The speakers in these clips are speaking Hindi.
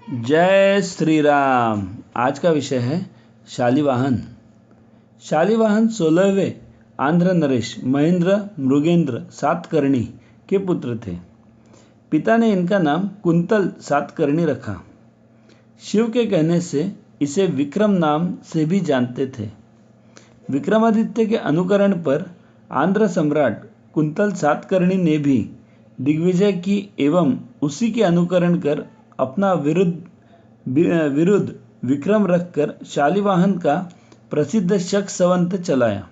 जय श्री राम। आज का विषय है शालिवाहन। शालिवाहन 16वें आंध्र नरेश महेंद्र मृगेंद्र सातकर्णी के पुत्र थे। पिता ने इनका नाम कुंतल सातकर्णी रखा। शिव के कहने से इसे विक्रम नाम से भी जानते थे। विक्रमादित्य के अनुकरण पर आंध्र सम्राट कुंतल सातकर्णी ने भी दिग्विजय की एवं उसी के अनुकरण कर अपना विरुद्ध विक्रम रखकर शालिवाहन का प्रसिद्ध शक संवत चलाया।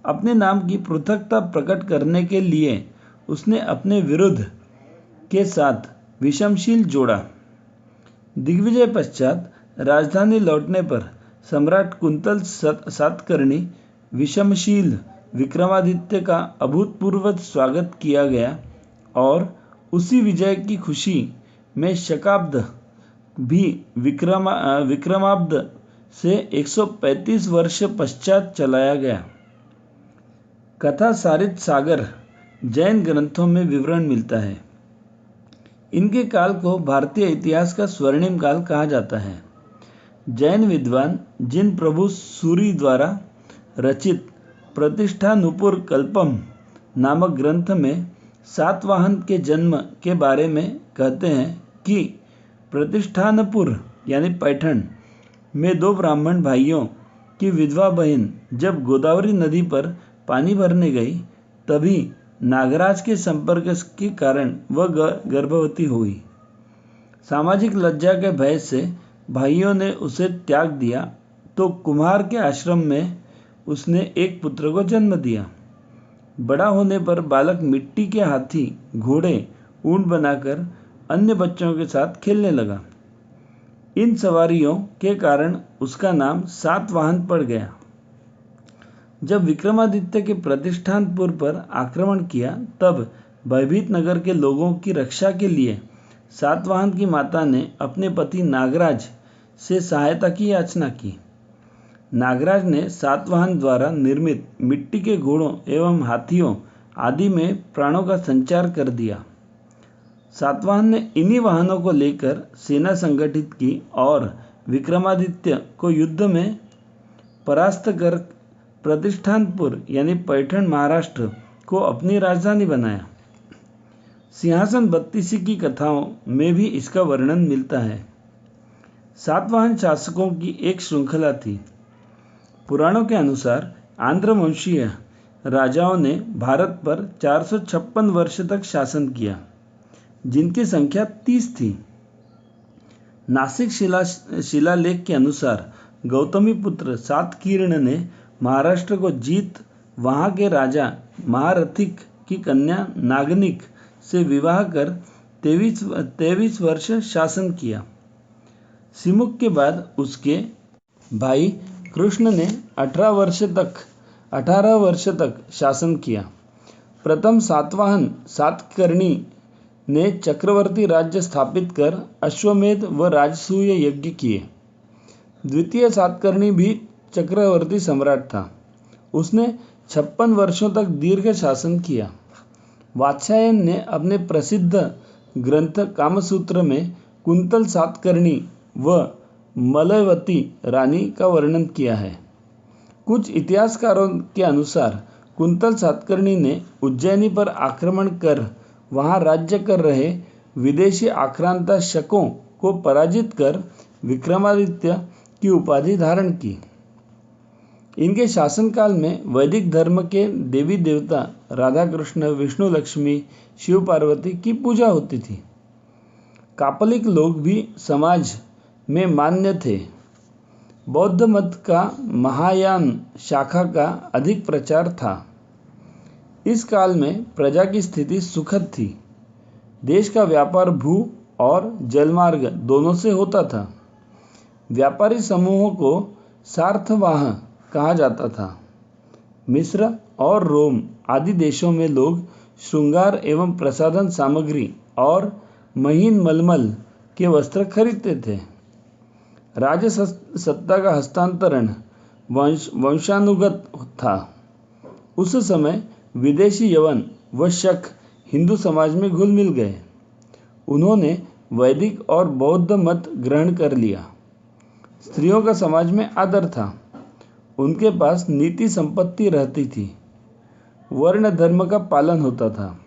अपने नाम की पृथकता प्रकट करने के लिए उसने अपने विरुद्ध के साथ विषमशील जोड़ा। दिग्विजय पश्चात राजधानी लौटने पर सम्राट कुंतल सातकर्णी विषमशील विक्रमादित्य का अभूतपूर्व स्वागत किया गया और उसी विजय की खुशी में शकाब्द भी विक्रमाब्द से 135 वर्ष पश्चात चलाया गया। कथा सारित सागर जैन ग्रंथों में विवरण मिलता है। इनके काल को भारतीय इतिहास का स्वर्णिम काल कहा जाता है। जैन विद्वान जिन प्रभु सूरी द्वारा रचित प्रतिष्ठानुपुर कल्पम नामक ग्रंथ में सातवाहन के जन्म के बारे में कहते हैं कि प्रतिष्ठानपुर यानी पैठण में 2 ब्राह्मण भाइयों की विधवा बहन जब गोदावरी नदी पर पानी भरने गई तभी नागराज के संपर्क के कारण वह गर्भवती हुई। सामाजिक लज्जा के भय से भाइयों ने उसे त्याग दिया तो कुम्हार के आश्रम में उसने एक पुत्र को जन्म दिया। बड़ा होने पर बालक मिट्टी के हाथी घोड़े ऊंट बनाकर अन्य बच्चों के साथ खेलने लगा। इन सवारियों के कारण उसका नाम सातवाहन पड़ गया। जब विक्रमादित्य के प्रतिष्ठानपुर पर आक्रमण किया तब भयभीत नगर के लोगों की रक्षा के लिए सातवाहन की माता ने अपने पति नागराज से सहायता की याचना की। नागराज ने सातवाहन द्वारा निर्मित मिट्टी के घोड़ों एवं हाथियों आदि में प्राणों का संचार कर दिया। सातवाहन ने इन्हीं वाहनों को लेकर सेना संगठित की और विक्रमादित्य को युद्ध में परास्त कर प्रतिष्ठानपुर यानी पैठण महाराष्ट्र को अपनी राजधानी बनाया। सिंहासन बत्तीसी की कथाओं में भी इसका वर्णन मिलता है। सातवाहन शासकों की एक श्रृंखला थी। पुराणों के अनुसार आंध्र वंशीय राजाओं ने भारत पर 456 वर्ष तक शासन किया, जिनकी संख्या 30 थी। नासिक शिलालेख के अनुसार गौतमी पुत्र सातकीर्ण ने महाराष्ट्र को जीत वहां के राजा महारथिक की कन्या नागनिक से विवाह कर 23 वर्ष शासन किया। सिमुक के बाद उसके भाई कृष्ण ने 18 वर्ष तक शासन किया। प्रथम सातवाहन सातकर्णी ने चक्रवर्ती राज्य स्थापित कर अश्वमेध व राजसूय यज्ञ किए। द्वितीय सातकर्णी भी चक्रवर्ती सम्राट था। उसने 56 वर्षों तक दीर्घ शासन किया। वात्स्यायन ने अपने प्रसिद्ध ग्रंथ कामसूत्र में कुंतल सातकर्णी व मलयवती रानी का वर्णन किया है। कुछ इतिहासकारों के अनुसार कुंतल सातकर्णी ने उज्जैनी पर आक्रमण कर वहां राज्य कर रहे विदेशी आक्रांता शकों को पराजित कर विक्रमादित्य की उपाधि धारण की। इनके शासनकाल में वैदिक धर्म के देवी देवता राधा कृष्ण विष्णु लक्ष्मी शिव पार्वती की पूजा होती थी। कापलिक लोग भी समाज में मान्य थे। बौद्ध मत का महायान शाखा का अधिक प्रचार था। इस काल में प्रजा की स्थिति सुखद थी। देश का व्यापार भू और जलमार्ग दोनों से होता था। व्यापारी समूहों को सार्थवाह कहा जाता था। मिस्र और रोम आदि देशों में लोग श्रृंगार एवं प्रसाधन सामग्री और महीन मलमल के वस्त्र खरीदते थे। राज्य सत्ता का हस्तांतरण वंशानुगत था। उस समय विदेशी यवन व शक हिंदू समाज में घुल मिल गए। उन्होंने वैदिक और बौद्ध मत ग्रहण कर लिया। स्त्रियों का समाज में आदर था, उनके पास नीति संपत्ति रहती थी, वर्ण धर्म का पालन होता था।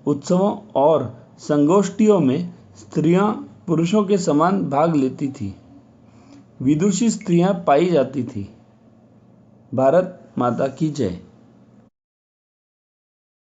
उत्सवों और संगोष्ठियों में स्त्रियां पुरुषों के समान भाग लेती थी। विदुषी स्त्रियां पाई जाती थी। भारत माता की जय।